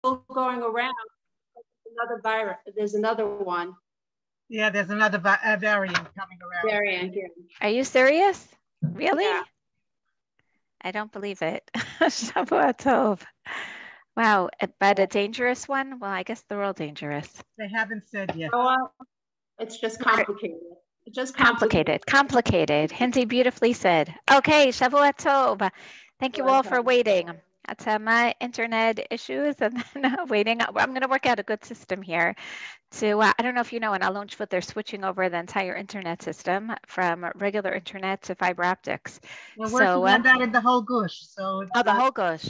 still going around. Another virus. There's another one. Yeah, there's another variant coming around. Variant. Yeah. Are you serious? Really? Yeah. I don't believe it. Shavua Tov. Wow, but a dangerous one? Well, I guess they're all dangerous. They haven't said yet. It's just complicated. It's just complicated. Hindi beautifully said. Okay, Shavua Tov. Thank you all for waiting. That's my internet issues and then waiting. I'm going to work out a good system here. So I don't know if you know, in Alonchfoot, they're switching over the entire internet system from regular internet to fiber optics. We're working on that in the whole gush. So the whole gush.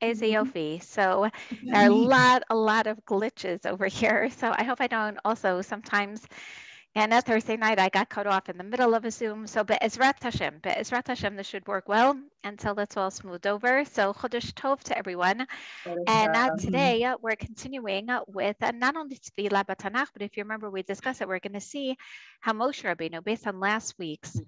Eziofi. So there are a lot of glitches over here. So I hope I don't also sometimes. And that Thursday night, I got cut off in the middle of a Zoom. So Be'ezrat Hashem, this should work well until it's all smoothed over. So Chodesh Tov to everyone. And today we're continuing with not only Tefillah Batnach, but if you remember, we discussed it. We're going to see how Moshe Rabbeinu, based on last week's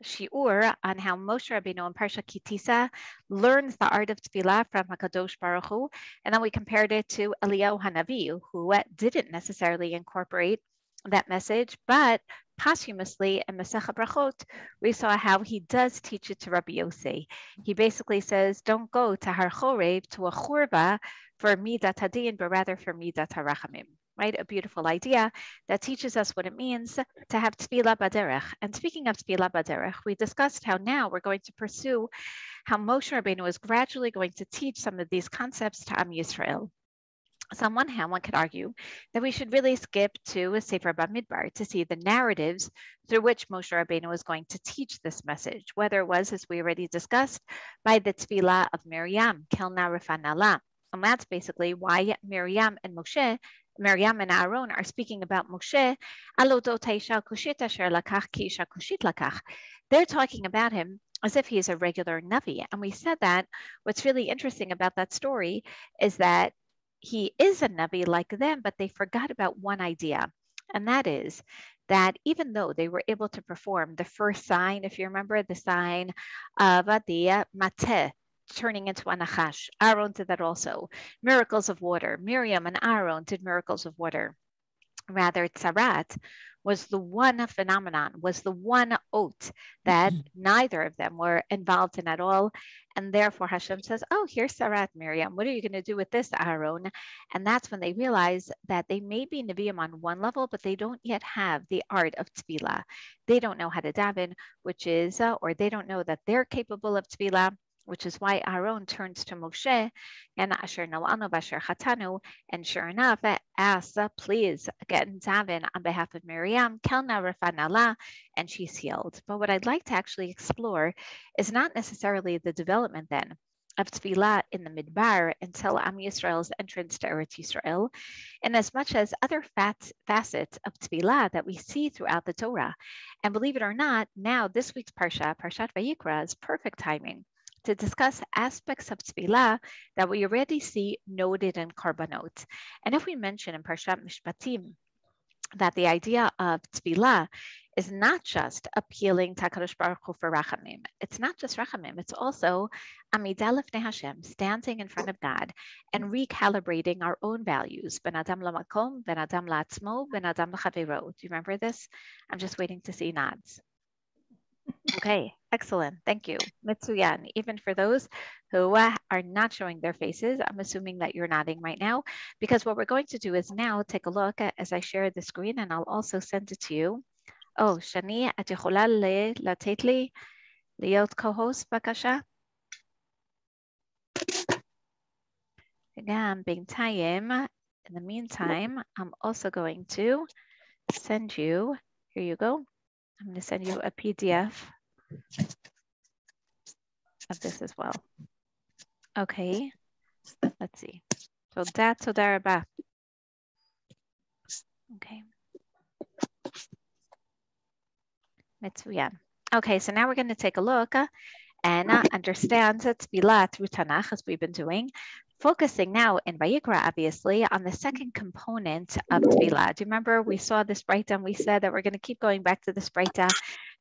shiur on how Moshe Rabbeinu in Parsha Kitisa learns the art of Tefillah from HaKadosh Baruch Hu. And then we compared it to Eliyahu Hanavi, who didn't necessarily incorporate that message, but posthumously in Masechet Brachot, we saw how he does teach it to Rabbi Yossi. He basically says, don't go to Har Chorev, to a churva for Midat Hadin, but rather for Midat HaRachamim. Right? A beautiful idea that teaches us what it means to have Tefillah Baderech. And speaking of Tefillah Baderech, we discussed how now we're going to pursue how Moshe Rabbeinu is gradually going to teach some of these concepts to Am Yisrael. So on one hand, one could argue that we should really skip to Sefer Bamidbar to see the narratives through which Moshe Rabbeinu is going to teach this message, whether it was, as we already discussed, by the Tefillah of Miriam, Kelna Refanala. And that's basically why Miriam and Aaron are speaking about Moshe. They're talking about him as if he is a regular Navi. And we said that what's really interesting about that story is that he is a Navi like them, but they forgot about one idea. And that is that even though they were able to perform the first sign, if you remember the sign of the mateh, turning into a nachash, Aaron did that also. Miracles of water. Miriam and Aaron did miracles of water. Rather, Tzarat was the one phenomenon, was the one oath that neither of them were involved in at all. And therefore Hashem says, oh, here's Sarat, Miriam. What are you going to do with this, Aaron? And that's when they realize that they may be Nevi'im on one level, but they don't yet have the art of Tefillah. They don't know how to daven, which is, or they don't know that they're capable of Tefillah, which is why Aaron turns to Moshe and Asher No'anu Basher Chatanu, and sure enough, asks, please get in daven on behalf of Miriam, Kelna Refanala, and she's healed. But what I'd like to actually explore is not necessarily the development then of Tefillah in the Midbar until Am Yisrael's entrance to Eretz Yisrael, in as much as other facets of Tefillah that we see throughout the Torah. And believe it or not, now this week's Parshat Vayikra, is perfect timing to discuss aspects of Tefillah that we already see noted in Korbanot. And if we mention in Parshat Mishpatim that the idea of Tefillah is not just appealing to HaKadosh Baruch Hu for Rachamim. It's not just Rachamim, it's also Amidah Lefnei Hashem, standing in front of God and recalibrating our own values. Ben Adam Lamakom, Ben Adam La'atzmo, Ben Adam L'Chavero. Do you remember this? I'm just waiting to see nods. Okay, excellent. Thank you. Mitsuyan. Even for those who are not showing their faces, I'm assuming that you're nodding right now, because what we're going to do is now take a look at, as I share the screen, and I'll also send it to you. Oh, Shani, את יכולה לתת לי להיות co-host בבקשה? וגם בינתיים, in the meantime, I'm also going to send you, here you go. I'm going to send you a PDF of this as well. Okay, let's see. So that's תודה רבה. Okay. מצוין. Okay, so now we're going to take a look and understand Tefillah through Tanakh, as we've been doing, focusing now in Vayikra, obviously, on the second component of Tefillah. Do you remember we saw this breakdown? We said that we're going to keep going back to this breakdown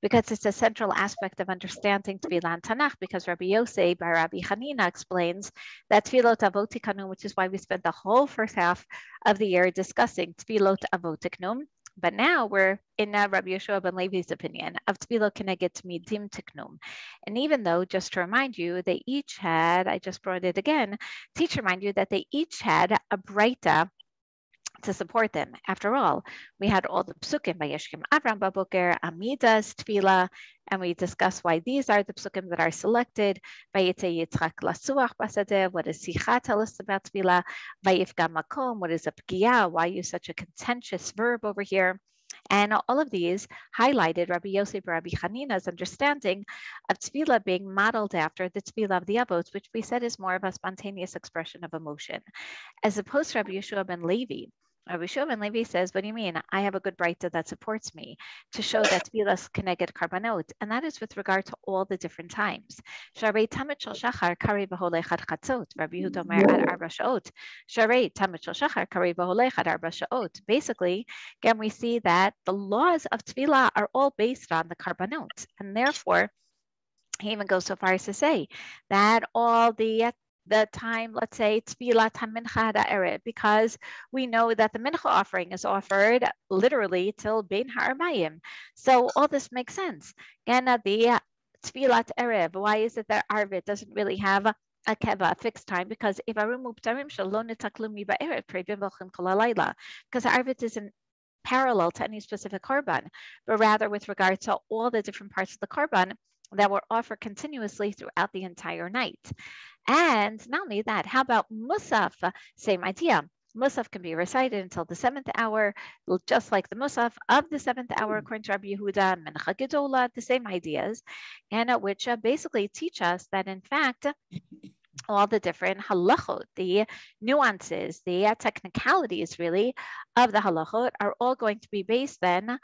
because it's a central aspect of understanding Tefillah and Tanakh, because Rabbi Yosef by Rabbi Hanina explains that Tefillot Avot Tikanu, which is why we spent the whole first half of the year discussing Tefillot Avot Tiknu. But now we're in Rabbi Yeshua ben Levi's opinion of Tefillah Keneged Midim Tiknum. And even though, just to remind you, they each had, I just brought it again, to remind you that they each had a breita to support them. After all, we had all the psukim by Yeshkim Avram Baboker, Amidas, Tefillah, and we discussed why these are the psukim that are selected. Vayitze Yitzchak lasuach basadeh. What does Sicha tell us about Tefillah? Vayifga makom. What is a pgiya? Why use such a contentious verb over here? And all of these highlighted Rabbi Yosef Rabbi Hanina's understanding of Tefillah being modeled after the Tefillah of the Avot, which we said is more of a spontaneous expression of emotion, as opposed to Rabbi Yeshua ben Levi. Rabbi Yeshua ben Levi says, what do you mean? I have a good breita that supports me to show that Tefillah Keneged Karbanot, and that is with regard to all the different times. Sharei Tamid Shel Shachar Kari V'holech Ad Chatzot. Rabbi Yehuda Omer Ad Arba Sha'ot. Sharei Tamid Shel Shachar Kari V'holech Ad Arba Sha'ot. Basically, again, we see that the laws of Tefillah are all based on the Karbanot, and therefore, he even goes so far as to say that all the time, let's say, Tfilat HaMincha Ha'erev, because we know that the Mincha offering is offered literally till Bein Ha'arbayim. So all this makes sense. And the Tfilat Erev, why is it that Arvit doesn't really have a keva, a fixed time? Because because Arvit isn't parallel to any specific korban, but rather with regard to all the different parts of the korban that were offered continuously throughout the entire night. And not only that, how about Musaf? Same idea. Musaf can be recited until the 7th hour, just like the Musaf of the 7th hour, according to Rabbi Yehuda, Mencha Gedola, the same ideas, and which basically teach us that, in fact, all the different halachot, the nuances, the technicalities, really, of the halachot are all going to be based then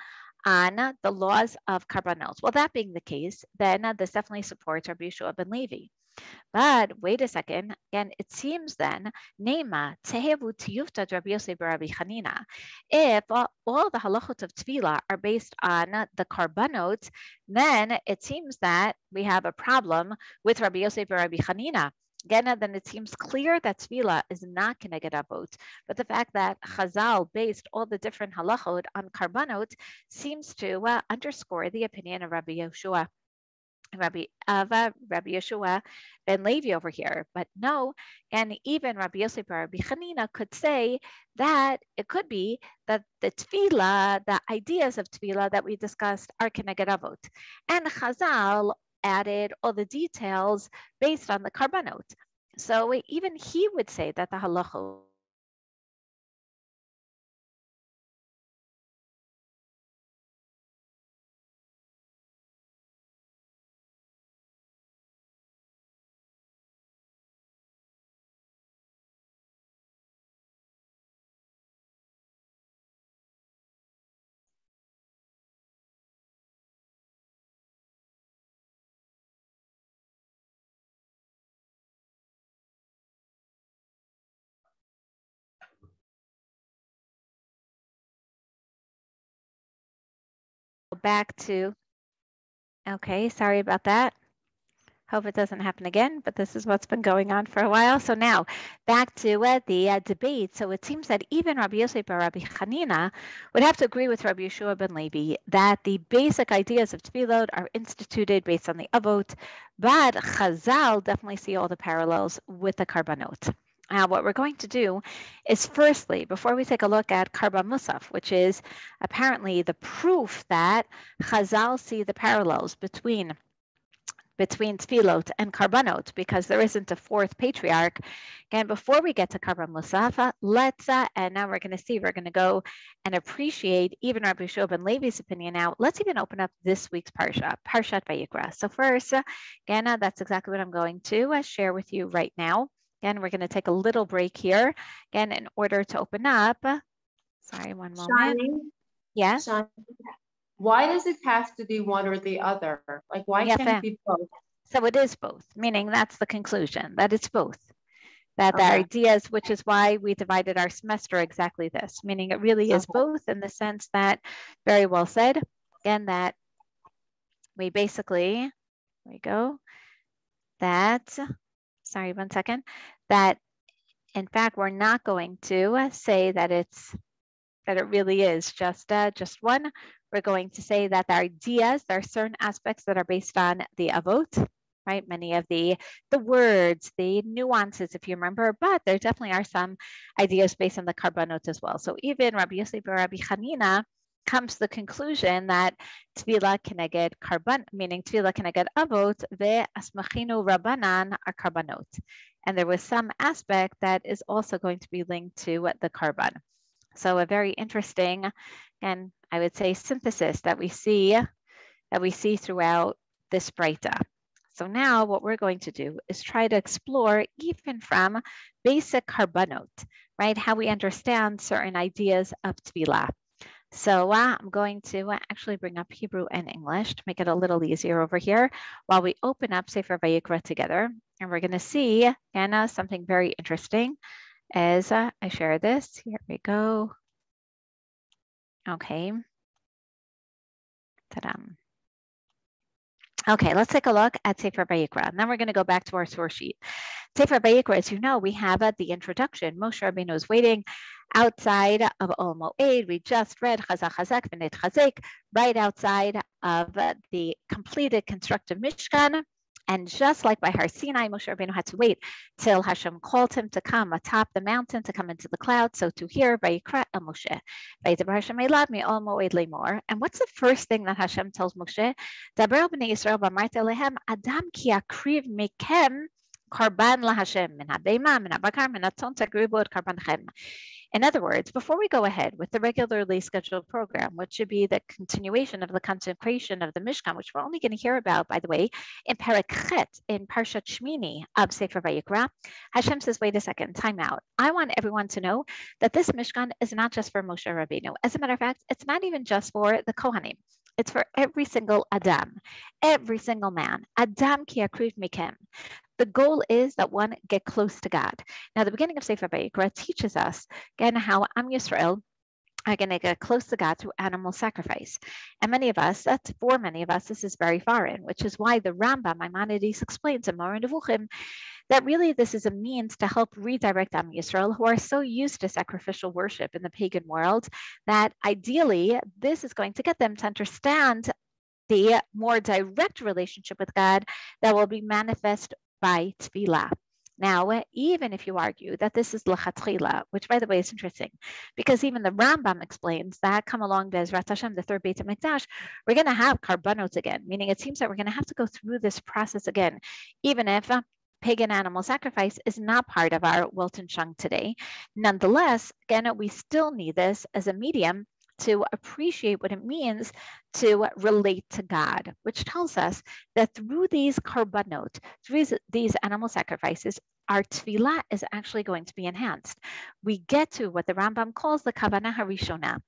on the laws of karbanot. Well, that being the case, then this definitely supports Rabbi Yeshua ben Levi. But wait a second, again, it seems then, Nema tehevu tiyufta Rabbi Yosef Rabbi Hanina. If all the halachot of tefillah are based on the karbanot, then it seems that we have a problem with Rabbi Yosef Rabbi Hanina. Again, then it seems clear that tefillah is not keneged avot, but the fact that Chazal based all the different halachot on karbanot seems to underscore the opinion of Rabbi Yeshua ben Levi over here. But no, and even Rabbi Yosef Rabbi Hanina could say that it could be that the tefillah, the ideas of tefillah that we discussed are keneged avot, and Chazal added all the details based on the karbanot. So even he would say that the halachot back to, okay, sorry about that. Hope it doesn't happen again, but this is what's been going on for a while. So now back to the debate. So it seems that even Rabbi Yosef or Rabbi Hanina would have to agree with Rabbi Yeshua ben Levi that the basic ideas of tefillot are instituted based on the avot, but Chazal definitely see all the parallels with the karbanot. Now, what we're going to do is firstly, before we take a look at Karban Musaf, which is apparently the proof that Chazal see the parallels between tefillot and karbanot, because there isn't a fourth patriarch. Again, before we get to Karban Musaf, let's, and now we're going to go and appreciate even Rabbi Yeshua ben Levi's opinion now. Let's even open up this week's Parshat Vayikra. So first, again, that's exactly what I'm going to share with you right now. Again, we're going to take a little break here, again, in order to open up. Sorry, one moment. Shani, Yes? Shani, why does it have to be one or the other? Like, why can't it be both? So it is both, meaning that's the conclusion, that it's both. That the ideas, which is why we divided our semester exactly this, meaning it really is both in the sense that, very well said, again, that we basically, here we go, that, sorry, one second, that in fact, we're not going to say that it really is just one. We're going to say that the ideas, there are certain aspects that are based on the avot, right? Many of the words, the nuances, if you remember, but there definitely are some ideas based on the karbanot as well. So even Rabbi Yossi bar Rabbi Chanina comes to the conclusion that tefillah keneged karban, meaning tefillah keneged avot, ve'asmachinu rabbanan are karbanot. And there was some aspect that is also going to be linked to the karban. So a very interesting, and I would say, synthesis that we see throughout this breita. So now what we're going to do is try to explore even from basic karbanot, right? How we understand certain ideas of tefillah. So I'm going to actually bring up Hebrew and English to make it a little easier over here while we open up Sefer Vayikra together. And we're going to see, Anna, something very interesting as I share this. Here we go. Okay. Ta-da. Okay, let's take a look at Sefer Vayikra. And then we're going to go back to our source sheet. Sefer Vayikra, as you know, we have the introduction. Moshe Rabbeinu is waiting outside of Ol Moed. We just read Chazak Chazak V'nit Chazek, right outside of the completed constructive Mishkan. And just like by Har Sinai, Moshe Rabbeinu had to wait till Hashem called him to come atop the mountain, to come into the cloud. So to hear Vayikra El Moshe, Vayidbar Hashem Elad Mi Ol Moed Lemor. And what's the first thing that Hashem tells Moshe? Daber b'nei Yisrael b'amarte lehem Adam ki akriv mekem karban laHashem min habema min habakar min hatzon tagribu et karbanchem. In other words, before we go ahead with the regularly scheduled program, which should be the continuation of the consecration of the Mishkan, which we're only going to hear about, by the way, in Perek Chet, in Parshat Shmini of Sefer Vayikra, Hashem says, wait a second, time out. I want everyone to know that this Mishkan is not just for Moshe Rabbeinu. As a matter of fact, it's not even just for the Kohanim. It's for every single Adam, every single man. Adam ki akriv mikem. The goal is that one get close to God. Now, the beginning of Sefer Vayikra teaches us, again, how Am Yisrael are going to get close to God through animal sacrifice. And for many of us, this is very foreign, which is why the Rambam, Maimonides, explains in Moreh Nevuchim that really this is a means to help redirect Am Yisrael, who are so used to sacrificial worship in the pagan world, that ideally this is going to get them to understand the more direct relationship with God that will be manifest by tefillah. Now, even if you argue that this is l'chatchila, which by the way is interesting, because even the Rambam explains that come along Be'ezrat Hashem, the third Beit HaMikdash, we're going to have karbanos again, meaning it seems that we're going to have to go through this process again, even if pagan animal sacrifice is not part of our Wilton Shung today. Nonetheless, again, we still need this as a medium to appreciate what it means to relate to God, which tells us that through these karbanot, through these animal sacrifices, our tefillah is actually going to be enhanced. We get to what the Rambam calls the kavanah harishona,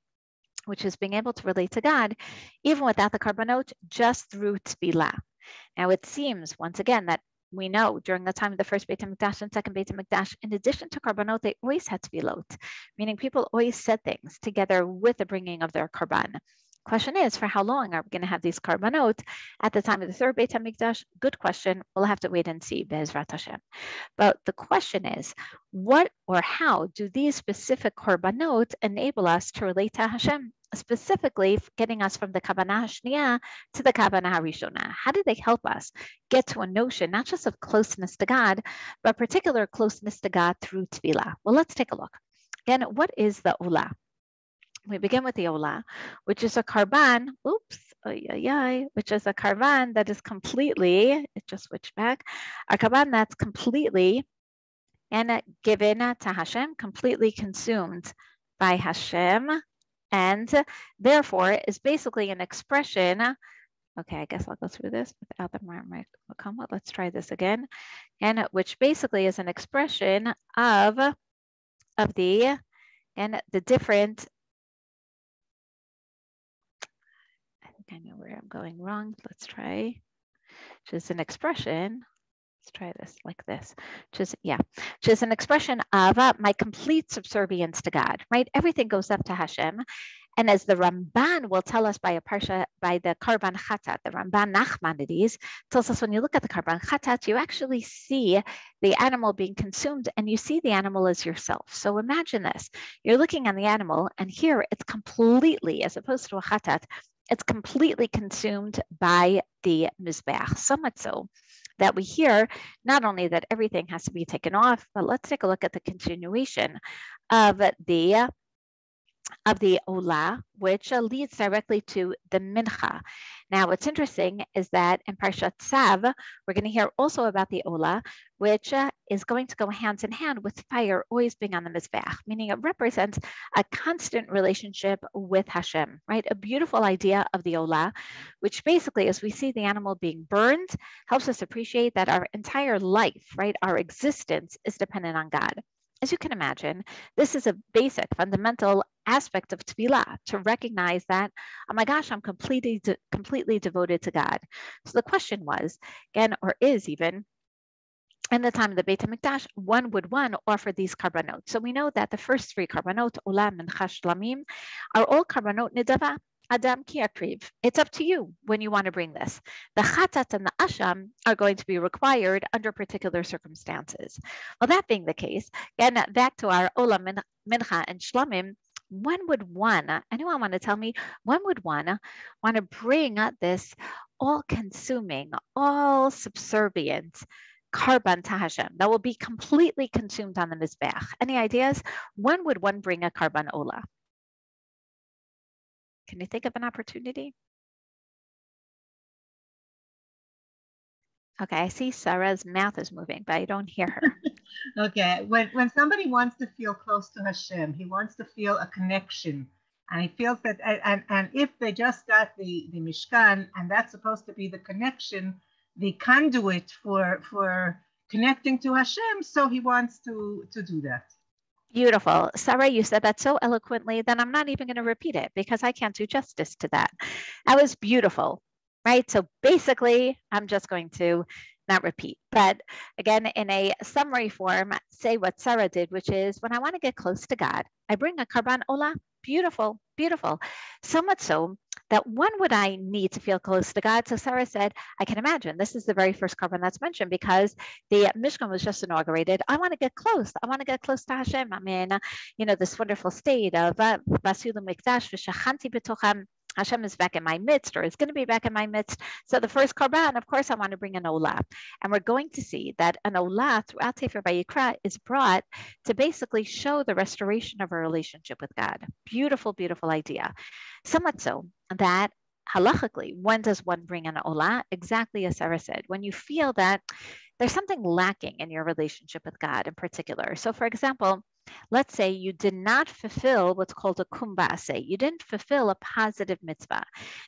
which is being able to relate to God, even without the karbanot, just through tefillah. Now, it seems, once again, that we know during the time of the first Beit HaMikdash and second Beit HaMikdash, in addition to karbanot, they always had tefillot, meaning people always said things together with the bringing of their karban. Question is, for how long are we going to have these karbanot at the time of the third Beit HaMikdash? Good question. We'll have to wait and see, Be'ezrat Hashem. But the question is, what or how do these specific karbanot enable us to relate to Hashem? Specifically getting us from the kavanah shniya to the kavanah harishona. How do they help us get to a notion not just of closeness to God, but particular closeness to God through tefillah? Well, let's take a look. Again, what is the olah? We begin with the olah, which is a karban, which is a karban that is completely, it just switched back, a karban that's completely and given to Hashem, completely consumed by Hashem, and therefore is basically an expression. Okay, I guess I'll go through this without the comma. Let's try this again. And which basically is an expression of the different. I think I know where I'm going wrong. Let's try. Which is an expression. Let's try this like this, which is an expression of my complete subservience to God, right? Everything goes up to Hashem. And as the Ramban will tell us by a parsha, by the Karban Chatat, the Ramban Nachmanides tells us when you look at the Karban Chatat, you actually see the animal being consumed and you see the animal as yourself. So imagine this, you're looking on the animal and here it's completely, as opposed to a Chatat, it's completely consumed by the Mizbeach, so much so that we hear not only that everything has to be taken off, but let's take a look at the continuation of the Olah, which leads directly to the Mincha. Now, what's interesting is that in Parshat Tzav, we're going to hear also about the Olah, which is going to go hand in hand with fire always being on the Mizbeach, meaning it represents a constant relationship with Hashem, right? A beautiful idea of the Olah, which basically, as we see the animal being burned, helps us appreciate that our entire life, right, our existence is dependent on God. As you can imagine, this is a basic, fundamental aspect of tefillah, to recognize that, oh my gosh, I'm completely devoted to God. So the question was, again, or is even, in the time of the Beit HaMikdash, one would offer these karbanot. So we know that the first three karbanot, Olah, Mincha, Shlamim, are all karbanot nidava. Adam ki akriv. It's up to you when you want to bring this. The chatat and the asham are going to be required under particular circumstances. Well, that being the case, again, back to our Olah, Mincha, and Shlamim, anyone want to tell me, when would one want to bring this all-consuming, all-subservient karban to Hashem that will be completely consumed on the Mizbeach? Any ideas? When would one bring a karban Olah? Can you think of an opportunity? Okay, I see Sarah's mouth is moving, but I don't hear her. Okay, when somebody wants to feel close to Hashem, he wants to feel a connection, and he feels that, and if they just got the Mishkan, and that's supposed to be the connection, the conduit for connecting to Hashem, so he wants to do that. Beautiful. Sarah, you said that so eloquently, then I'm not even going to repeat it because I can't do justice to that. That was beautiful, right? So basically, I'm just going to not repeat. But again, in a summary form, say what Sarah did, which is when I want to get close to God, I bring a karban olah. Beautiful, beautiful. So much so that when would I need to feel close to God? So Sarah said, I can imagine this is the very first karban that's mentioned because the Mishkan was just inaugurated. I want to get close. I want to get close to Hashem. I'm in, this wonderful state of Vasilu Mikdash v'shachanti b'tochem. Hashem is back in my midst, or is going to be back in my midst. So the first karban, of course, I want to bring an olah. And we're going to see that an olah throughout Sefer Vayikra is brought to basically show the restoration of our relationship with God. Beautiful, beautiful idea. So much so that halachically, when does one bring an olah? Exactly as Sarah said, when you feel that there's something lacking in your relationship with God in particular. So for example, let's say you did not fulfill what's called a kumbase. You didn't fulfill a positive mitzvah.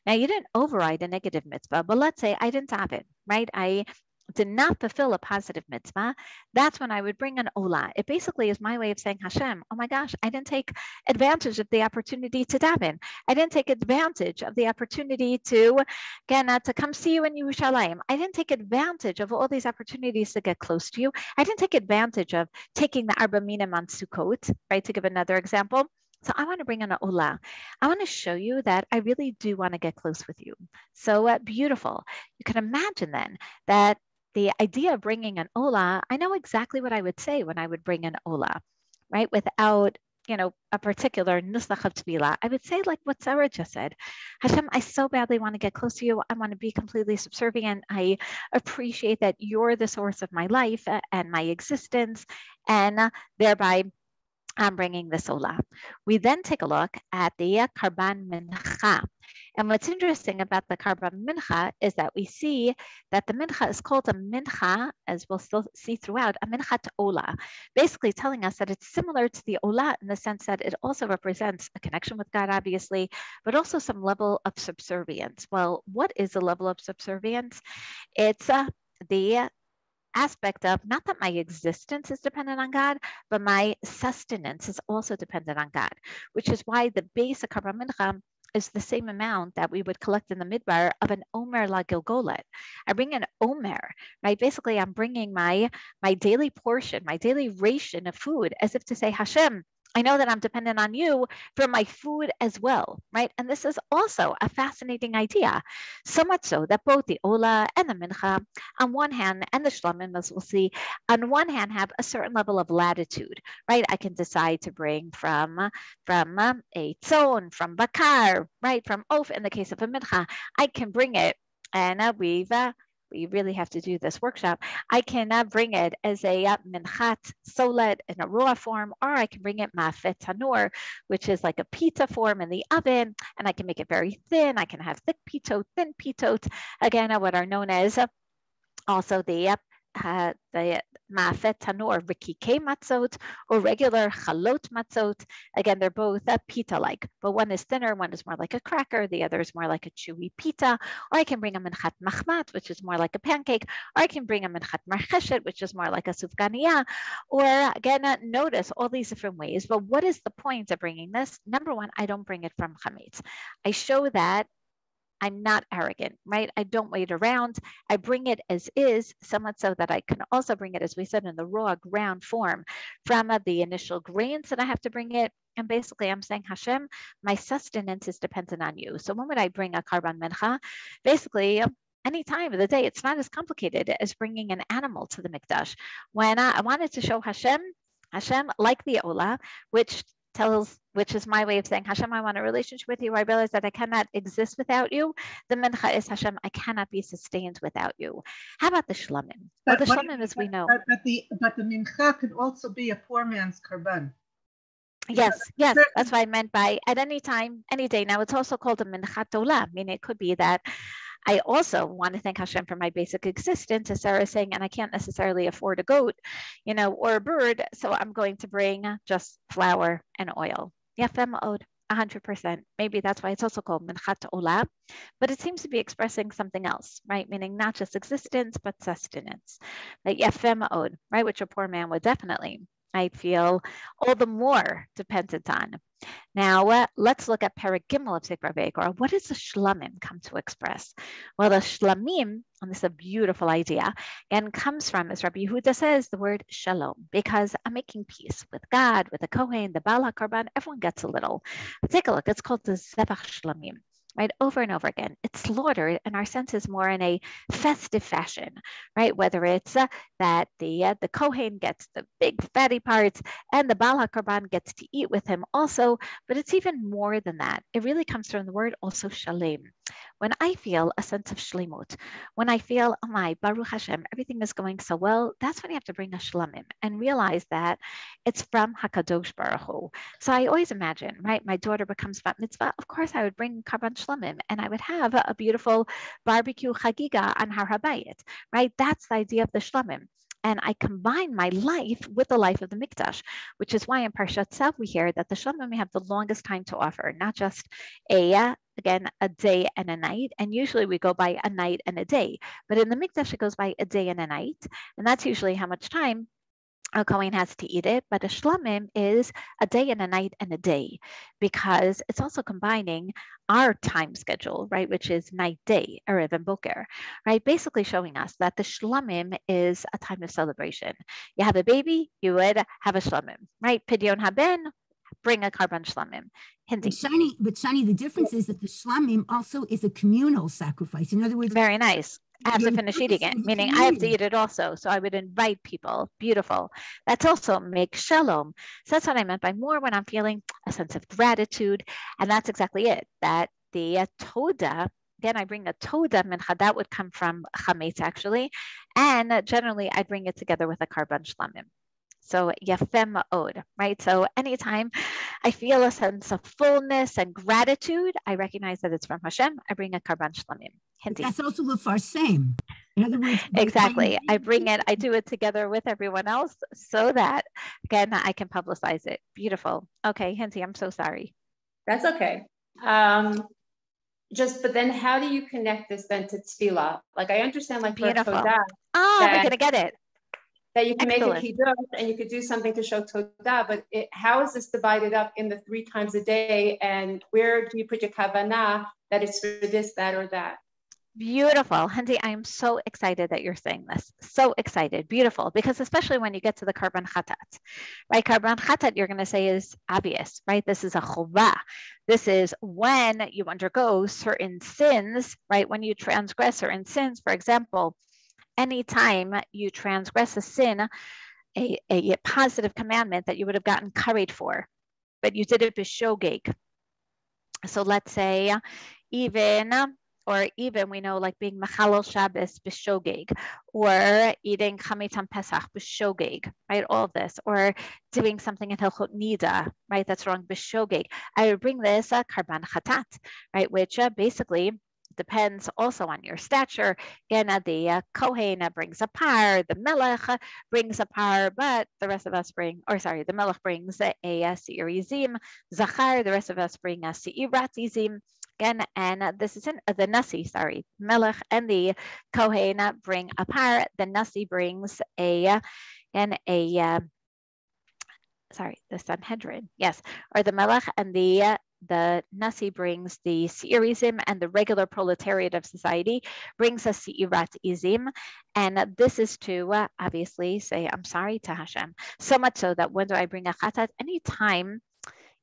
Now, you didn't override a negative mitzvah, but let's say I didn't daven, right? I did not fulfill a positive mitzvah. That's when I would bring an olah. It basically is my way of saying, Hashem, oh my gosh, I didn't take advantage of the opportunity to daven. I didn't take advantage of the opportunity to come see you in Yerushalayim. I didn't take advantage of all these opportunities to get close to you. I didn't take advantage of taking the Arba Minim on Sukkot, right? To give another example. So I want to bring in an olah. I want to show you that I really do want to get close with you. So beautiful. You can imagine then that the idea of bringing an olah, I know exactly what I would say when I would bring an olah, right? Without, a particular nusach of tefillah. I would say like what Sarah just said, Hashem, I so badly want to get close to you. I want to be completely subservient. I appreciate that you're the source of my life and my existence, and thereby I'm bringing this olah. We then take a look at the karban mincha. And what's interesting about the karban mincha is that we see that the mincha is called a mincha, as we'll still see throughout, a mincha to olah, basically telling us that it's similar to the olah in the sense that it also represents a connection with God, obviously, but also some level of subservience. Well, what is a level of subservience? It's the aspect of not that my existence is dependent on God, but my sustenance is also dependent on God, which is why the base of karban mincha is the same amount that we would collect in the midbar of an omer la gilgolet. I bring an omer, right? Basically, I'm bringing my daily portion, my daily ration of food, as if to say, Hashem, I know that I'm dependent on you for my food as well, right? And this is also a fascinating idea. So much so that both the Ola and the Mincha, on one hand, and the Shlamim, as we'll see, on one hand, have a certain level of latitude, right? I can decide to bring from a tzon, from bakar, right? From oaf, in the case of a Mincha, I can bring it, and we really have to do this workshop. I can bring it as a minchat solet in a raw form, or I can bring it ma'afet tanur, which is like a pita form in the oven, and I can make it very thin. I can have thick pitot, thin pitot, again, what are known as also the ma'afet tanur rikike matzot or regular chalot matzot. Again, they're both pita-like, but one is thinner, one is more like a cracker, the other is more like a chewy pita. Or I can bring a minchat machmat, which is more like a pancake, or I can bring a minchat marcheshet, which is more like a sufganiya. Or again, notice all these different ways. But what is the point of bringing this? Number one, I don't bring it from chametz. I show that I'm not arrogant, right? I don't wait around. I bring it as is, somewhat so that I can also bring it, as we said, in the raw ground form from the initial grains that I have to bring it. And basically, I'm saying, Hashem, my sustenance is dependent on you. So when would I bring a karban mincha? Basically, any time of the day. It's not as complicated as bringing an animal to the mikdash. When I wanted to show Hashem, like the Ola, which is my way of saying, Hashem, I want a relationship with you. I realize that I cannot exist without you. The mincha is, Hashem, I cannot be sustained without you. How about the shlamim? Well, the shlamim, as we know. But the mincha can also be a poor man's karban. Yes, that's what I meant by at any time, any day. Now, it's also called a minchat olah, meaning it could be that I also want to thank Hashem for my basic existence, as Sarah is saying, and I can't necessarily afford a goat, or a bird, so I'm going to bring just flour and oil. Yafem od, 100%. Maybe that's why it's also called minchat olah, but it seems to be expressing something else, right? Meaning not just existence, but sustenance. Like yafem od, right? Which a poor man would definitely, I feel, all the more dependent on. Now, let's look at Perek Gimel of Sefer Vayikra. What does the shlamim come to express? Well, the shlamim, and this is a beautiful idea, and comes from, as Rabbi Yehuda says, the word shalom, because I'm making peace with God, with the Kohen, the Baal HaKarban, everyone gets a little. But take a look, it's called the Zevach Shlamim. Right, over and over again. It's slaughtered, and our sense is more in a festive fashion, right? Whether it's that the Kohen gets the big fatty parts, and the Baal HaKarban gets to eat with him also, but it's even more than that. It really comes from the word also shalem. When I feel a sense of shlemut, when I feel, oh my, Baruch Hashem, everything is going so well, that's when you have to bring a shlamim and realize that it's from HaKadosh Baruch Hu. So I always imagine, right, my daughter becomes bat mitzvah, of course I would bring karban shlamim, and I would have a beautiful barbecue chagiga on Har HaBayit, right? That's the idea of the shlamim. And I combine my life with the life of the Mikdash, which is why in Parshat Tzav we hear that the shlamim have the longest time to offer, not just a day and a night. And usually we go by a night and a day. But in the Mikdash, it goes by a day and a night. And that's usually how much time a Kohen has to eat it, but a shlamim is a day and a night and a day, because it's also combining our time schedule, right, which is night, day, erev and boker, right, basically showing us that the shlamim is a time of celebration. You have a baby, you would have a shlamim, right? Pidyon haben, bring a karban shlamim. But Shani, the difference is that the shlamim also is a communal sacrifice. In other words, very nice. I have to finish eating it, meaning I have to eat it also. So I would invite people. Beautiful. That's also make shalom. So that's what I meant by more when I'm feeling a sense of gratitude. And that's exactly it. That the toda, again, I bring a toda mincha, that would come from chametz actually. And generally I bring it together with a karban shlamim. So yafem ma'od, right? So anytime I feel a sense of fullness and gratitude, I recognize that it's from Hashem. I bring a karban shlamim. That's also the same. In other words, exactly. I bring it, I do it together with everyone else so that, again, I can publicize it. Beautiful. Okay, Hinti, I'm so sorry. That's okay. But then how do you connect this then to tefillah? Like I understand like for Todah. Oh, we're going to get it. That you can make a kiddush and you could do something to show Todah, but how is this divided up in the 3 times a day? And where do you put your kavanah that it's for this, that, or that? Beautiful. Hindi, I am so excited that you're saying this. So excited. Beautiful. Because especially when you get to the karban chatat, right? Karban chatat, you're going to say is obvious, right? This is a chova. This is when you undergo certain sins, right? When you transgress certain sins, for example, anytime you transgress a sin, a positive commandment that you would have gotten carried for, but you did it b'shogeg. So let's say even we know like being Machalel Shabbos b'shogeg, or eating Chamitam Pesach b'shogeg, right? All of this, or doing something in Hilchot Nida, right? That's wrong b'shogeg. I would bring this karban chatat, right? Which basically depends also on your stature. Again, the Kohen brings a par, the Melech brings a par, but the rest of us bring, the Melech brings a Se'irizim, Zachar, the rest of us bring a Se'iratizim. Again, and this is in the Nasi, Melech and the Kohen bring a par, the Nasi brings the Sanhedrin, yes, or the Melech and the Nasi brings the Se'irizim, and the regular proletariat of society brings a Se'irat Izim. And this is to obviously say, I'm sorry to Hashem. So much so that when do I bring a chatat? Anytime,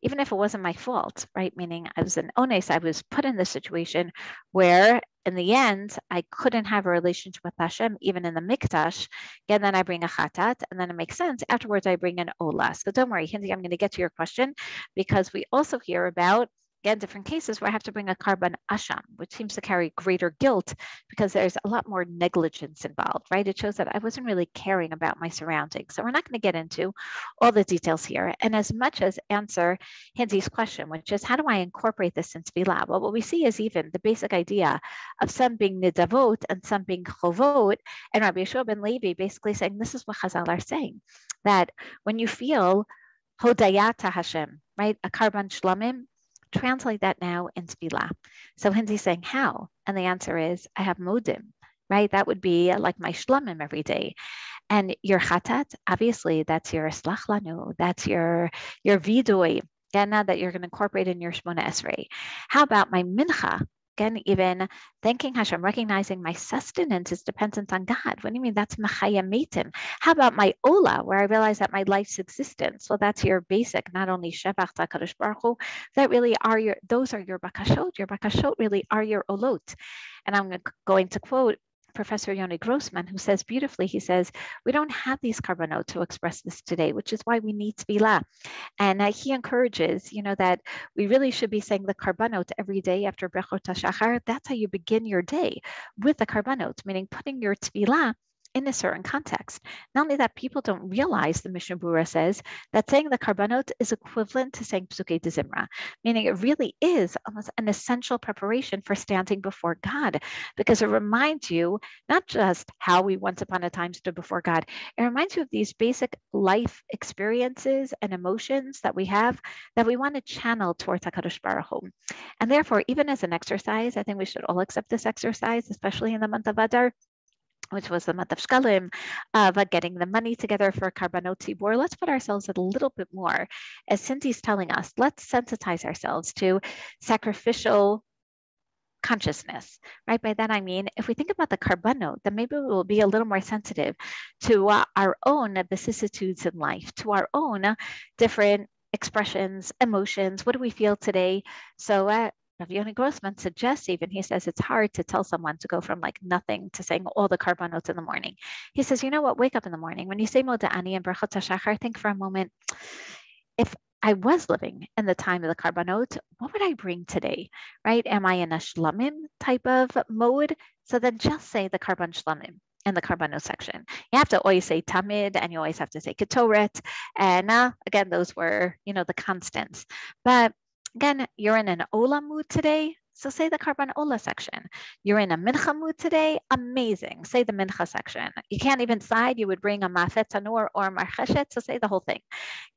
even if it wasn't my fault, right? Meaning I was an ones, I was put in this situation where in the end, I couldn't have a relationship with Hashem, even in the mikdash. Again, then I bring a chatat, and then it makes sense. Afterwards, I bring an ola. So don't worry, Hindi, I'm going to get to your question, because we also hear about, again, different cases where I have to bring a karban asham, which seems to carry greater guilt because there's a lot more negligence involved, right? It shows that I wasn't really caring about my surroundings. So we're not going to get into all the details here. And as much as answer Hindi's question, which is how do I incorporate this in tefillah? Well, what we see is even the basic idea of some being nidavot and some being chovot, and Rabbi Yeshua ben Levi basically saying this is what Chazal are saying, that when you feel hodayah to Hashem, right, a karban shlamim, translate that now in tefillah. So Hindi's saying how? And the answer is, I have modim, right? That would be like my shlamim every day. And your chatat, obviously, that's your slach lanu, that's your vidui, again, that you're going to incorporate in your Shmona Esrei. How about my mincha? Again, even thanking Hashem, recognizing my sustenance is dependent on God. What do you mean? That's machaya metim. How about my ola, where I realize that my life's existence? Well, that's your basic, not only shevach HaKadosh Baruch Hu, that really are those are your bakashot. Your bakashot really are your olot. And I'm going to quote Professor Yoni Grossman, who says beautifully, he says, we don't have these karbanot to express this today, which is why we need tefillah. And he encourages, that we really should be saying the karbanot every day after Brechot HaShachar. That's how you begin your day, with the karbanot, meaning putting your tefillah in a certain context. Not only that, people don't realize, the Mishnah Berurah says, that saying the karbanot is equivalent to saying Psukei de Zimra, meaning it really is almost an essential preparation for standing before God, because it reminds you not just how we once upon a time stood before God, it reminds you of these basic life experiences and emotions that we have that we want to channel towards HaKadosh Baruch Hu. And therefore, even as an exercise, I think we should all accept this exercise, especially in the month of Adar, which was the month of Shkalim, but getting the money together for Karbanot Tibor. Let's put ourselves a little bit more, as Cindy's telling us, let's sensitize ourselves to sacrificial consciousness, right? By that I mean, if we think about the Karbanot, then maybe we will be a little more sensitive to our own vicissitudes in life, to our own different expressions, emotions. What do we feel today? So Rav Yoni Grossman suggests, even he says it's hard to tell someone to go from like nothing to saying all the karbanot in the morning. He says, you know what, wake up in the morning. When you say Moda'ani and Brachot HaShachar, think for a moment, if I was living in the time of the karbanot, what would I bring today, right? Am I in a shlamim type of mode? So then just say the karban shlamim in the karbanot section. You have to always say tamid, and you always have to say ketoret. And again, those were, the constants. But again, you're in an ola mood today, so say the karban ola section. You're in a mincha mood today, amazing. Say the mincha section. You can't even side, you would bring a mafet tanur or a marcheshet, so say the whole thing.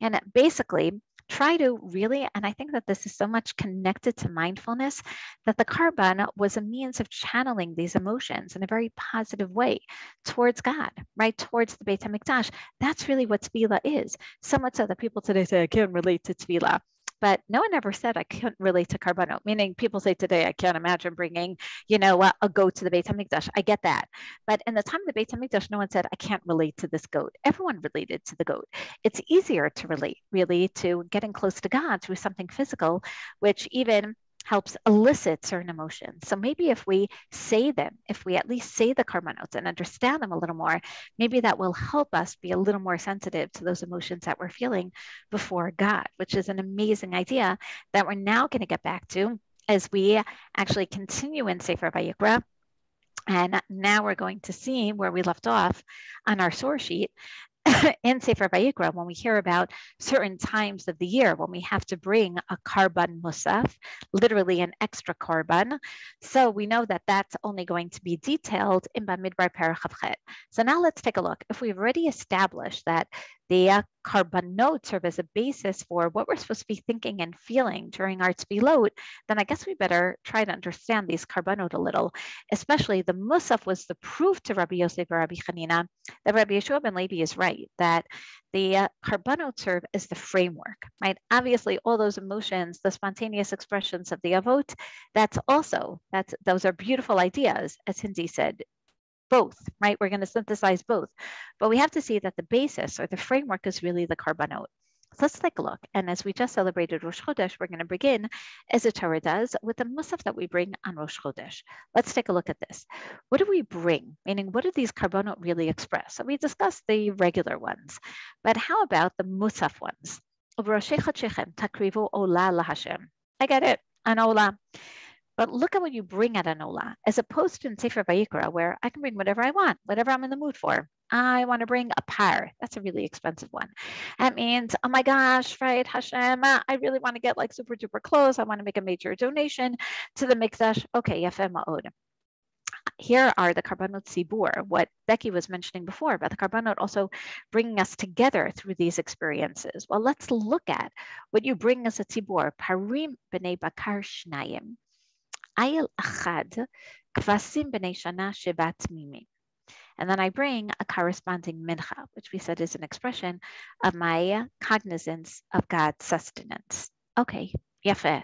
And basically, try to really, and I think that this is so much connected to mindfulness, that the karban was a means of channeling these emotions in a very positive way towards God, right? Towards the Beit HaMikdash. That's really what tefillah is. So much so that people today say, I can't relate to tefillah. but no one ever said I couldn't relate to karbanot, meaning people say today, I can't imagine bringing, a goat to the Beit HaMikdash. I get that. But in the time of the Beit HaMikdash, no one said, I can't relate to this goat. Everyone related to the goat. It's easier to relate, really, to getting close to God through something physical, which even helps elicit certain emotions. So maybe if we say them, if we at least say the karbanos and understand them a little more, maybe that will help us be a little more sensitive to those emotions that we're feeling before God, which is an amazing idea that we're now going to get back to as we actually continue in Sefer Vayikra. And now we're going to see where we left off on our source sheet in Sefer Vayikra, when we hear about certain times of the year when we have to bring a karban musaf, literally an extra karban. So we know that that's only going to be detailed in Bamidbar Perach Chet. So now let's take a look. If we've already established that the karbanot serve as a basis for what we're supposed to be thinking and feeling during our tefillot, then I guess we better try to understand these karbanot a little. Especially the musaf was the proof to Rabbi Yosef and Rabbi Chanina that Rabbi Yeshua ben Levi is right, that the karbanot serve as the framework, right? Obviously, all those emotions, the spontaneous expressions of the avot, those are beautiful ideas, as Hindi said. Both, right? We're going to synthesize both. But we have to see that the basis or the framework is really the karbanot. So let's take a look. And as we just celebrated Rosh Chodesh, we're going to begin, as the Torah does, with the musaf that we bring on Rosh Chodesh. Let's take a look at this. What do we bring? Meaning, what do these karbanot really express? So we discussed the regular ones, but how about the musaf ones? Takrivu ola laHashem. I get it, an ola. But look at what you bring at an ola, as opposed to in Sefer Vayikra, where I can bring whatever I want, whatever I'm in the mood for. I want to bring a par. That's a really expensive one. That means, oh my gosh, right, Hashem, I really want to get like super duper clothes. I want to make a major donation to the Mikdash. Okay, yafeh ma'od. Here are the karbanot tzibur, what Becky was mentioning before about the karbanot also bringing us together through these experiences. Well, let's look at what you bring as a tzibur. Parim b'nei bakar shnayim. Ayel achad, kvasim b'nei shana shevat mimim. And then I bring a corresponding mincha, which we said is an expression of my cognizance of God's sustenance. Okay, yafeh.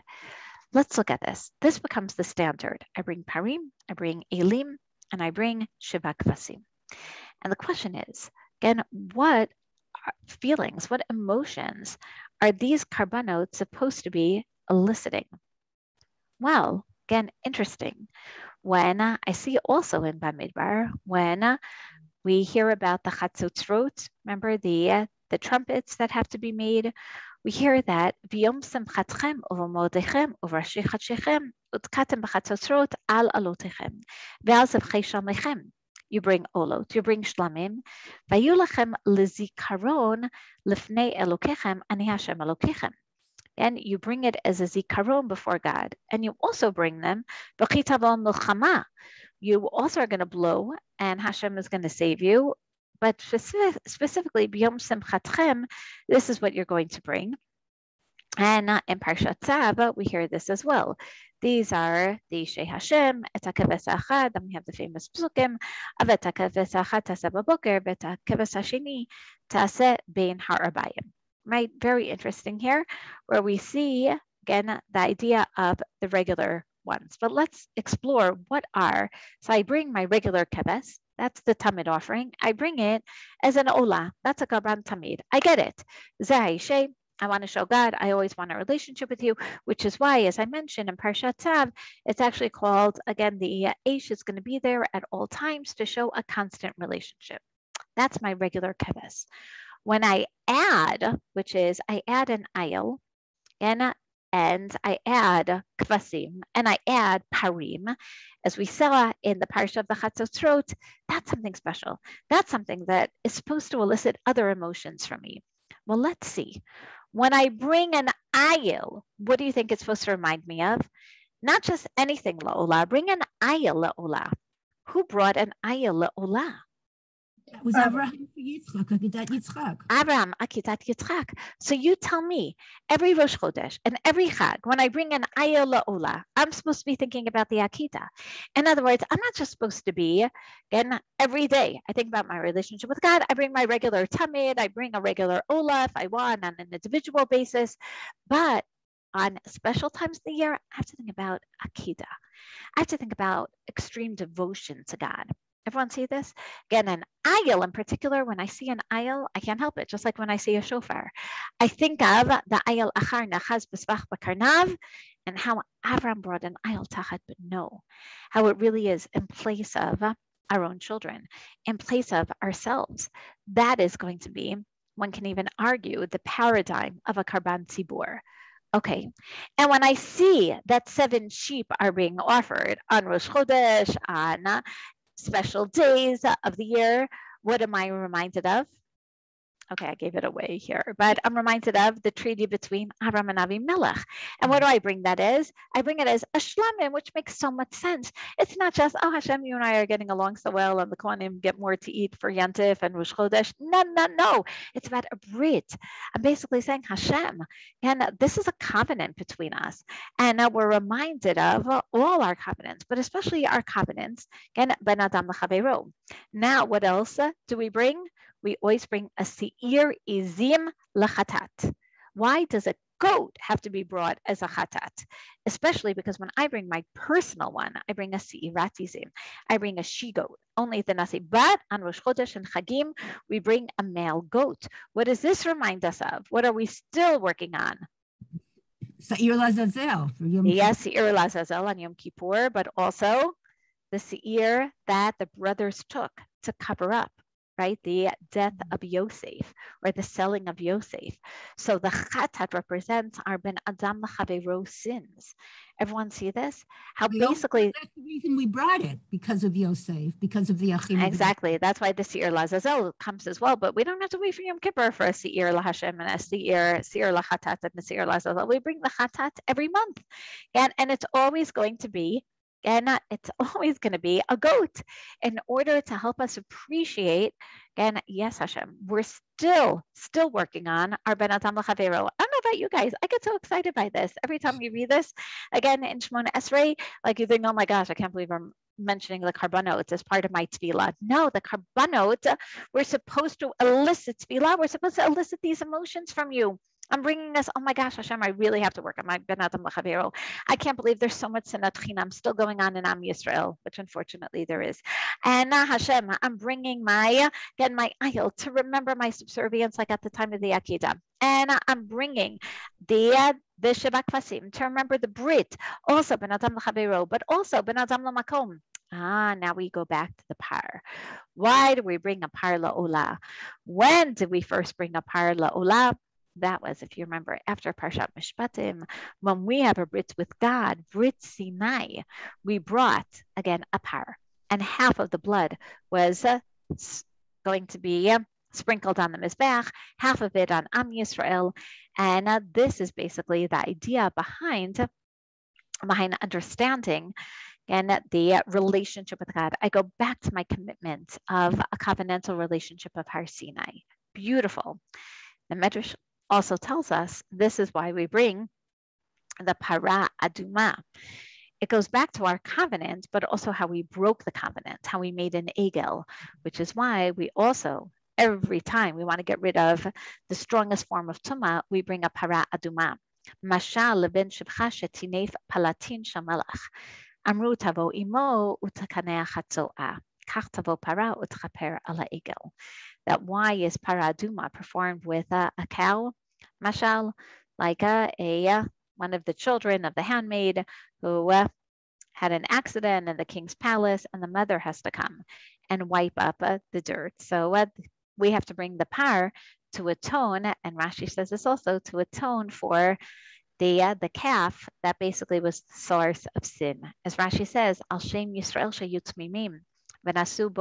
Let's look at this. This becomes the standard. I bring parim, I bring elim, and I bring shiva kvasim. And the question is, again, what feelings, what emotions are these karbanot supposed to be eliciting? Well, again, interesting. When I see also in Bamidbar, when we hear about the chatzotzrot, remember the trumpets that have to be made, we hear that v'yom simchatchem uv'modechem uv'rashi chadshechem utkatem b'chatzotzrot al alotechem ve'al zevchei shalmechem. You bring olot, you bring shlamim, v'yu lachem lezikaron lifnei elokechem ani Hashem elokechem. And you bring it as a zikaron before God. And you also bring them, you also are going to blow, and Hashem is going to save you. But specifically, b'yom simchatchem, this is what you're going to bring. And in Parshat Tzav, we hear this as well. These are the Shei Hashem, et ha'keves ha'achad, and we have the famous psukim, av et ha'keves ha'achad taseh b'boker, v'et ha'keves ha'sheni taseh bein ha'arbayim. Right, very interesting here, where we see, again, the idea of the regular ones. But let's explore what are. So I bring my regular keves, that's the tamid offering. I bring it as an ola, that's a karban tamid. I get it. Zeh I want to show God, I always want a relationship with you, which is why, as I mentioned in Parshat Tzav, it's actually called, again, the Eish is going to be there at all times to show a constant relationship. That's my regular keves. When I add, which is I add an ayil, and I add kvasim, and I add parim, as we saw in the parsha of the Chatzotzrot, that's something special. That's something that is supposed to elicit other emotions from me. Well, let's see. When I bring an ayil, what do you think it's supposed to remind me of? Not just anything la'olah. Bring an ayil la'olah. Who brought an ayil la'olah? That was Abraham for Yitzchak, Akidat Yitzchak. Abraham, Akidat Yitzchak. So you tell me, every Rosh Chodesh and every Chag, when I bring an ayil la'olah, I'm supposed to be thinking about the Akita. In other words, I'm not just supposed to be, again, every day, I think about my relationship with God. I bring my regular tamid, I bring a regular olah if I want on an individual basis. But on special times of the year, I have to think about Akida. I have to think about extreme devotion to God. Everyone see this? Again, an ayil in particular, when I see an ayil, I can't help it. Just like when I see a shofar. I think of the ayil achar nachaz b'svach b'karnav, and how Avram brought an ayil tachat b'no. How it really is in place of our own children, in place of ourselves. That is going to be, one can even argue, the paradigm of a karban tzibur. Okay, and when I see that 7 sheep are being offered on Rosh Chodesh, on special days of the year, what am I reminded of? Okay, I gave it away here, but I'm reminded of the treaty between Avram and Avimelech. And what do I bring that as? I bring it as a shlamim, which makes so much sense. It's not just, oh, Hashem, you and I are getting along so well, and the Kohanim get more to eat for Yantif and Rosh Chodesh. No. It's about a brit. I'm basically saying, Hashem, and this is a covenant between us. And we're reminded of all our covenants, but especially our covenants, ben adam l'chaveiro. Now, what else do we bring? We always bring a seir izim lachatat. Why does a goat have to be brought as a chatat? Especially because when I bring my personal one, I bring a seirat izim. I bring a she-goat, only the nasi. But on Rosh Chodesh and Chagim, we bring a male goat. What does this remind us of? What are we still working on? Seir lazazel. Yes, seir lazazel on Yom Kippur, but also the seir that the brothers took to cover up, right? The death of Yosef, or the selling of Yosef. So the chatat represents our ben adam l'chaveiro sins. Everyone see this? How basically that's the reason we brought it, because of Yosef, because of the Achim. Exactly. That's why the seir lazazel comes as well. But we don't have to wait for Yom Kippur for a seir laHashem and a seir lachatat and a seir lazazel. We bring the chatat every month, and it's always going to be. And it's always going to be a goat, in order to help us appreciate. And yes, Hashem, we're still working on our ben adam l'chaveiro. I don't know about you guys. I get so excited by this. Every time you read this, again, in Shemona Esrei, like you think, oh my gosh, I can't believe I'm mentioning the karbanot as part of my tefillah. No, the karbanot, we're supposed to elicit tefillah. We're supposed to elicit these emotions from you. I'm bringing this, oh my gosh, Hashem, I really have to work on my ben adam l'chaveiro. I can't believe there's so much sinat chinam still going on in Am Yisrael, which unfortunately there is. And Hashem, I'm bringing my ayil to remember my subservience, like at the time of the Akedah. And I'm bringing the Sheva Kvasim to remember the Brit, also ben adam l'chaveiro, but also ben adam l'makom. Now we go back to the par. Why do we bring a par la'olah? When did we first bring a par la'olah? That was, if you remember, after Parshat Mishpatim, when we have a Brit with God, Brit Sinai, we brought, again, a par. And half of the blood was going to be sprinkled on the Mizbech, half of it on Am Yisrael. And this is basically the idea behind understanding and the relationship with God. I go back to my commitment of a covenantal relationship of Har Sinai. Beautiful. The Medrash also tells us this is why we bring the para aduma. It goes back to our covenant, but also how we broke the covenant, how we made an egel, which is why we also, every time we want to get rid of the strongest form of tuma, we bring a para aduma. Mashal leben shivcha shetinef palatin shamalach. Amru tavo imo utakanea chatzoa. Kach tavo para utchaper ala egel. That why is para aduma performed with a cow, mashal, like one of the children of the handmaid who had an accident in the king's palace, and the mother has to come and wipe up the dirt. So we have to bring the par to atone, and Rashi says this also, to atone for the calf that basically was the source of sin. As Rashi says, Al Shem Yisrael sheyutmimim. That's why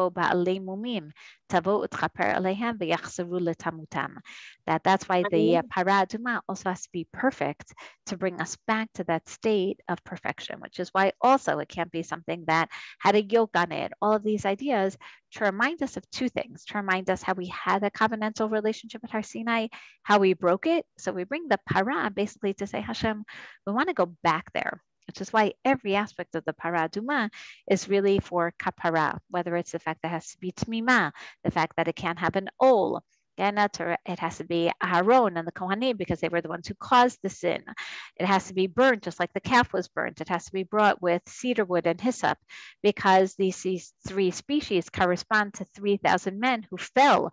the para aduma also has to be perfect to bring us back to that state of perfection, which is why also it can't be something that had a yoke on it. All of these ideas to remind us of two things, to remind us how we had a covenantal relationship with Har Sinai, how we broke it. So we bring the para basically to say, Hashem, we want to go back there. Which is why every aspect of the para aduma is really for kapara, whether it's the fact that it has to be tmima, the fact that it can't have an ol, Again, it has to be Aharon and the Kohanim because they were the ones who caused the sin. It has to be burnt just like the calf was burnt. It has to be brought with cedar wood and hyssop because these three species correspond to 3,000 men who fell,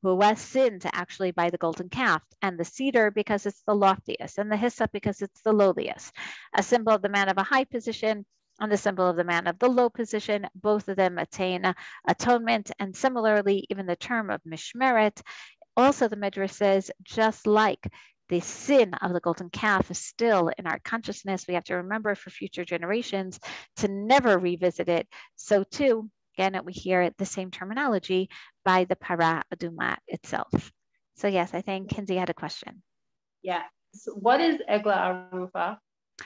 who was sinned actually by the golden calf, and the cedar because it's the loftiest, and the hyssop because it's the lowliest, a symbol of the man of a high position and the symbol of the man of the low position. Both of them attain atonement, and similarly, even the term of mishmeret, also the Midrash says, just like the sin of the golden calf is still in our consciousness, we have to remember for future generations to never revisit it. So too, again, we hear the same terminology by the para aduma itself. So yes, I think Kinsey had a question. Yeah. So what is Egla Arufa?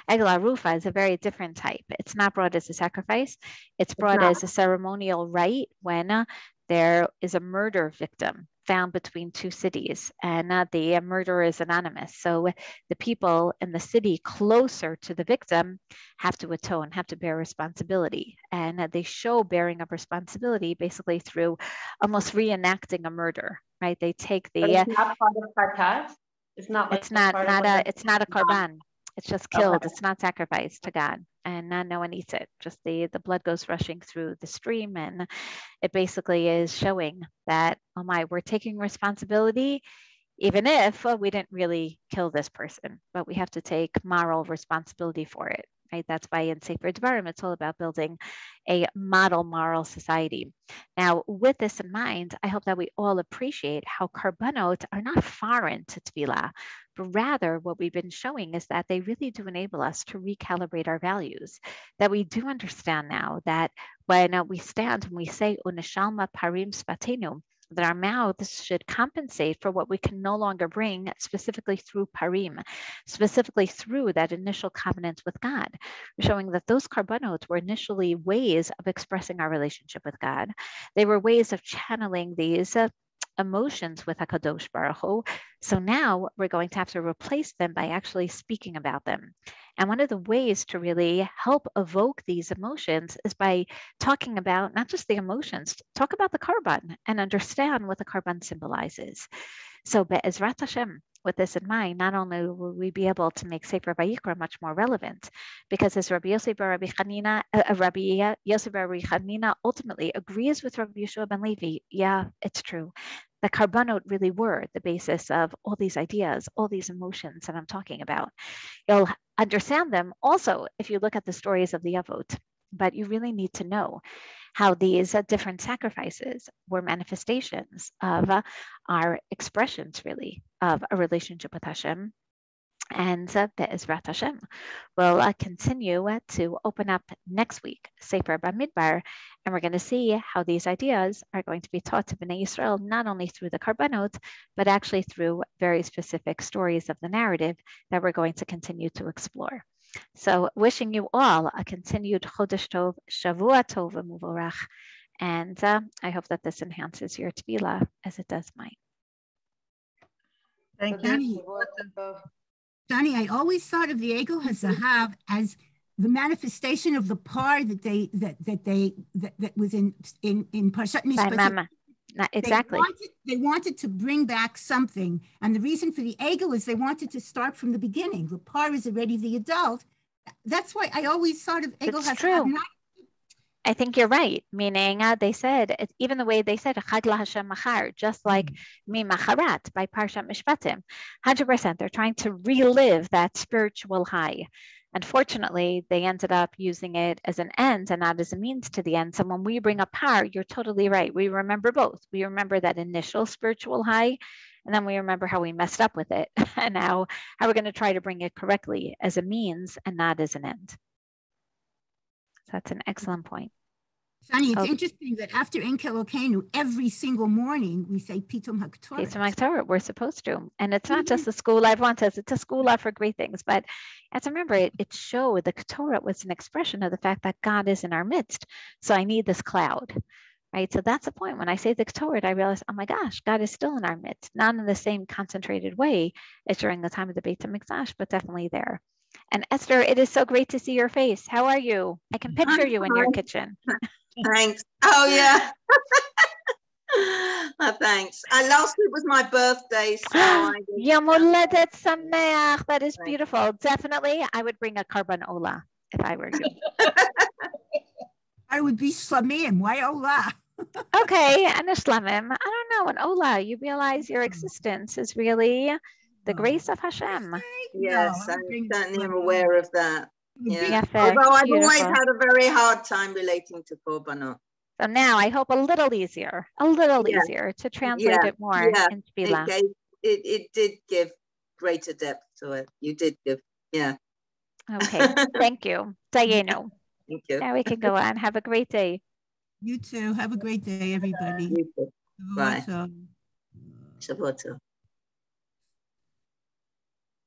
Egla Arufa is a very different type. It's not brought as a sacrifice. It's brought as a ceremonial rite when there is a murder victim found between two cities, and the murderer is anonymous. So the people in the city closer to the victim have to atone, have to bear responsibility. And they show bearing of responsibility basically through almost reenacting a murder, right? They take the... But it's not part of karkat? It's not like it's not a korban. It's just killed. Okay. It's not sacrificed to God, and no one eats it. Just the blood goes rushing through the stream, and it basically is showing that, oh my, we're taking responsibility, even if we didn't really kill this person, but we have to take moral responsibility for it. Right? That's why in Sefer Dvarim, it's all about building a model moral society. Now, with this in mind, I hope that we all appreciate how korbanot are not foreign to tefillah, but rather what we've been showing is that they really do enable us to recalibrate our values, that we do understand now that when we stand and we say, Uneshalma parim spatenu, that our mouths should compensate for what we can no longer bring, specifically through parim, specifically through that initial covenant with God, showing that those korbanot were initially ways of expressing our relationship with God. They were ways of channeling these emotions with HaKadosh Baruch Hu. So now we're going to have to replace them by actually speaking about them. And one of the ways to really help evoke these emotions is by talking about not just the emotions, talk about the korban and understand what the korban symbolizes. So Be'ezrat Hashem, with this in mind, not only will we be able to make Sefer Vayikra much more relevant, because as Rabbi Yosef bar Rabbi Chanina ultimately agrees with Rabbi Yeshua ben Levi, yeah, it's true. The korbanot really were the basis of all these ideas, all these emotions that I'm talking about. You'll understand them also if you look at the stories of the Avot, but you really need to know how these different sacrifices were manifestations of our expressions, really, of a relationship with Hashem. And Be'ezrat Hashem will continue to open up next week, Sefer Bamidbar, and we're going to see how these ideas are going to be taught to Bnei Yisrael, not only through the korbanot, but actually through very specific stories of the narrative that we're going to continue to explore. So wishing you all a continued Chodesh Tov, Shavua Tov, Muvorach, and I hope that this enhances your tefillah as it does mine. Thank you. Danny, I always thought of the Egel HaZahav as the manifestation of the par that was in Parshat Mishpatim. Exactly. They wanted to bring back something, and the reason for the Egel is they wanted to start from the beginning. The par is already the adult. That's why I always thought of Egel HaZahav. I think you're right, meaning they said, even the way they said, Chag LaHashem Machar, just like Mi Macharat by Parshat Mishpatim, 100%, they're trying to relive that spiritual high. Unfortunately, they ended up using it as an end and not as a means to the end. So when we bring up par, you're totally right. We remember both. We remember that initial spiritual high, and then we remember how we messed up with it, and now how we're going to try to bring it correctly as a means and not as an end. So that's an excellent point. Shani, it's interesting that after Enkel Okenu, every single morning we say Pitum HaKtorah. Pitum HaKtorah, we're supposed to. And it's not just a school life one says, it's a school life for great things. But as I remember, it showed the Ketorah was an expression of the fact that God is in our midst. So I need this cloud, right? So that's the point. When I say the Ketorah, I realize, oh my gosh, God is still in our midst. Not in the same concentrated way as during the time of the Beit HaMikdash, but definitely there. And Esther, it is so great to see your face. How are you? I can picture you in your kitchen. Thanks. Oh, yeah. Thanks. Last week was my birthday, so Yom Holedet Sameach. That is beautiful. Definitely, I would bring a karban ola if I were you. I would be Slamim. Why Ola? Okay, and a Shlamim. I don't know, an Ola. You realize your existence is really the grace of Hashem. Yes, No, I'm certainly aware of that. Yeah. Yafeh, Although I've always beautiful. had a very hard time relating to korbanot. So now I hope a little easier to translate it more in tefillah. It did give greater depth to it. You did give, Okay, thank you. Dayenu. Thank you. Now we can go on. Have a great day. You too. Have a great day, everybody. You too. Bye. Shavua tov. Shavua tov.